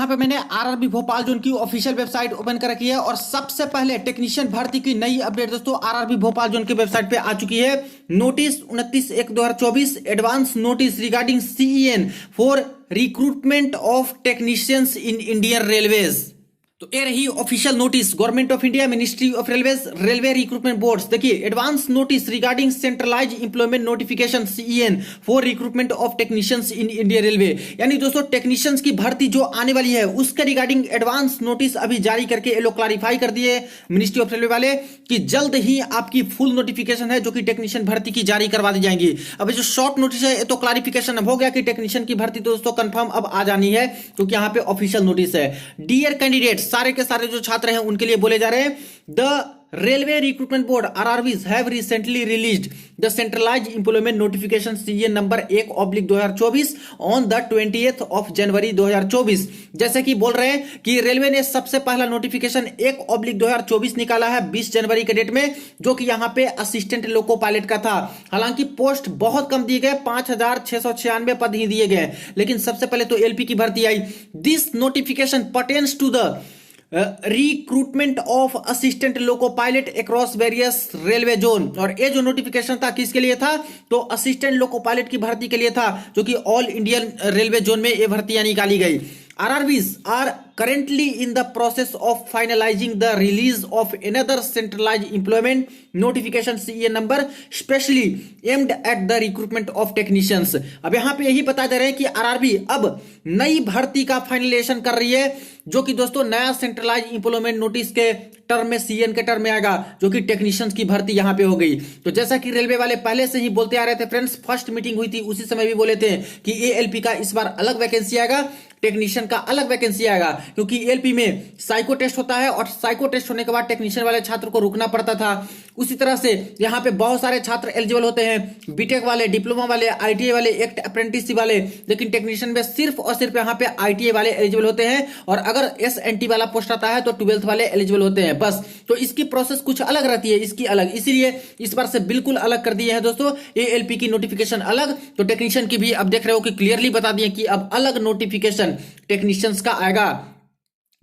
यहाँ पे मैंने आरआरबी भोपाल जो उनकी ऑफिशियल वेबसाइट ओपन कर रखी है और सबसे पहले टेक्नीशियन भर्ती की नई अपडेट दोस्तों आरआरबी भोपाल जो उनकी वेबसाइट पे आ चुकी है। Notice 29/1/2024 advance notice regarding CEN for recruitment of technicians in Indian railways. तो ये रही official notice government of India ministry of railways railway recruitment boards. देखिए advance notice regarding centralize employment notification CEN for recruitment of technicians in Indian railway. यानी दोस्तों technicians की भर्ती जो आने वाली है उसके रिगार्डिंग एडवांस नोटिस अभी जारी करके ये लोग क्लैरिफाई कर दिए मिनिस्ट्री ऑफ रेलवे वाले कि जल्द ही आपकी फुल नोटिफिकेशन है जो कि टेक्नीशियन भर्ती की जारी करवा दी जाएंगी। अब जो शॉर्ट नोटिस है ये तो क्लैरिफिकेशन हो गया कि टेक्नीशियन की भर्ती दोस्तों कंफर्म अब आ जानी है क्योंकि यहाँ पे ऑफिशियल नोटिस है। डियर कैंडिडेट्स सारे के सारे जो छात्र हैं उनके लिए बोले जा रहे हैं the railway recruitment board RRBs have recently released the centralised employment notification CN number 1/2024 on the 20th of January 2024। जैसे कि बोल रहे हैं कि रेलवे ने सबसे पहला नोटिफिकेशन 1/2024 निकाला है 20 जनवरी के डेट में जो कि यहां पे असिस्टेंट लोको पायलट का था। हालांकि पोस्ट बहुत कम दिए गए 5696 पद ही दिए गए लेकिन सबसे पहले तो एलपी की भर्ती आई। This notification pertains to the recruitment of assistant loco pilot across various railway zone. और ये जो नोटिफिकेशन था किसके लिए था तो असिस्टेंट लोको पायलट की भर्ती के लिए था जो कि ऑल इंडियन रेलवे जोन में ये भर्तियां निकाली गई। RRBs are currently in the process of finalizing the release of another centralized employment notification CEN number specially aimed at the recruitment of technicians। अब यहां पे यही बता दे रहे हैं कि RRB अब नई भर्ती का फाइनलाइजेशन कर रही है जो कि दोस्तों नया सेंट्रलाइज इंप्लॉयमेंट नोटिस के टर्म में सीएन के टर्म में आएगा जो कि टेक्नीशियंस की भर्ती यहां पे हो गई। तो जैसा कि रेलवे वाले पहले से ही बोलते आ रहे थे फ्रेंड्स, फर्स्ट मीटिंग हुई थी उसी समय भी बोले थे कि एएलपी का इस बार अलग वैकेंसी आएगा, टेक्नीशियन का अलग वैकेंसी आएगा क्योंकि एलपी में साइको टेस्ट होता है और साइको टेस्ट होने के बाद टेक्नीशियन वाले छात्र को रुकना पड़ता था। उसी तरह से यहाँ पे बहुत सारे छात्र एलिजिबल होते हैं, बीटेक वाले, डिप्लोमा वाले, आईटीआई वाले, एक अप्रेंटिसशिप वाले, लेकिन टेक्नीशियन में सिर्फ और सिर्फ यहाँ पे आईटीआई वाले एलिजिबल होते हैं और अगर एसएनटी वाला पोस्ट आता है तो 12th वाले एलिजिबल होते हैं बस। तो इसकी प्रोसेस कुछ अलग रहती है, इसकी अलग, इसीलिए इस बार से बिल्कुल अलग कर दिए हैं दोस्तों एएलपी की नोटिफिकेशन अलग। तो टेक्नीशियन की भी अब देख रहे हो कि क्लियरली बता दिए कि अब अलग नोटिफिकेशन टेक्नीशियंस का आएगा।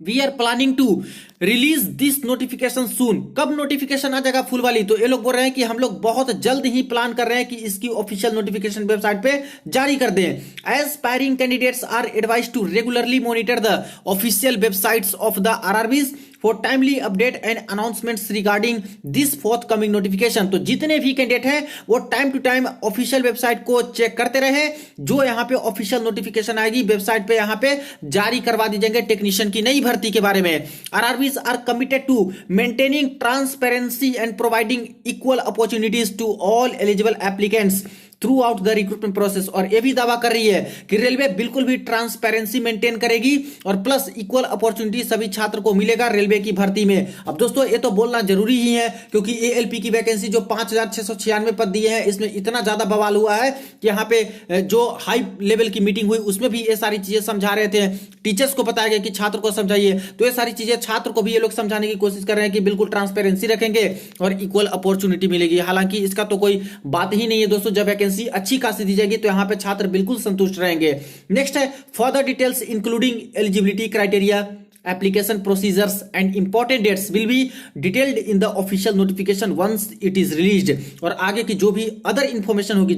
We are planning to release this notification soon. कब नोटिफिकेशन आ जाएगा फुल वाली तो ये लोग बोल रहे हैं कि हम लोग बहुत जल्द ही प्लान कर रहे हैं कि इसकी ऑफिशियल नोटिफिकेशन वेबसाइट पे जारी कर दें। Aspiring candidates are advised to regularly monitor the official websites of the RRBs for timely update and announcements regarding this forthcoming notification. तो जितने भी कैंडिडेट हैं वो time to time official website को चेक करते रहे, जो यहाँ पे ऑफिशियल नोटिफिकेशन आएगी वेबसाइट पे यहाँ पे जारी करवा दी जाएंगे टेक्नीशियन की नई भर्ती के बारे में। RRBs are committed to maintaining transparency and providing equal opportunities to all eligible applicants throughout the recruitment process. और यह भी दावा कर रही है कि रेलवे बिल्कुल भी ट्रांसपेरेंसी मेंटेन करेगी और प्लस इक्वल अपॉर्चुनिटी सभी छात्र को मिलेगा रेलवे की भर्ती में। अब दोस्तों ये तो बोलना जरूरी ही है क्योंकि एएलपी की वैकेंसी जो 5696 पद दिए हैं इसमें इतना ज्यादा बवाल हुआ है कि यहाँ पे जो हाई लेवल की मीटिंग हुई उसमें भी ये सारी चीजें समझा रहे थे, टीचर्स को बताया गया कि छात्र को समझाइए। तो ये सारी चीजें छात्र को भी ये लोग समझाने की कोशिश कर रहे हैं कि बिल्कुल ट्रांसपेरेंसी रखेंगे और इक्वल अपॉर्चुनिटी मिलेगी। हालांकि इसका तो कोई बात ही नहीं है दोस्तों, जब वैकेंसी अच्छी खासी दी जाएगी तो यहां पे छात्र बिल्कुल संतुष्ट रहेंगे। नेक्स्ट है further details including eligibility criteria, application procedures and important dates will be detailed in the official notification once it is released। और आगे की जो भी अदर इंफॉर्मेशन होगी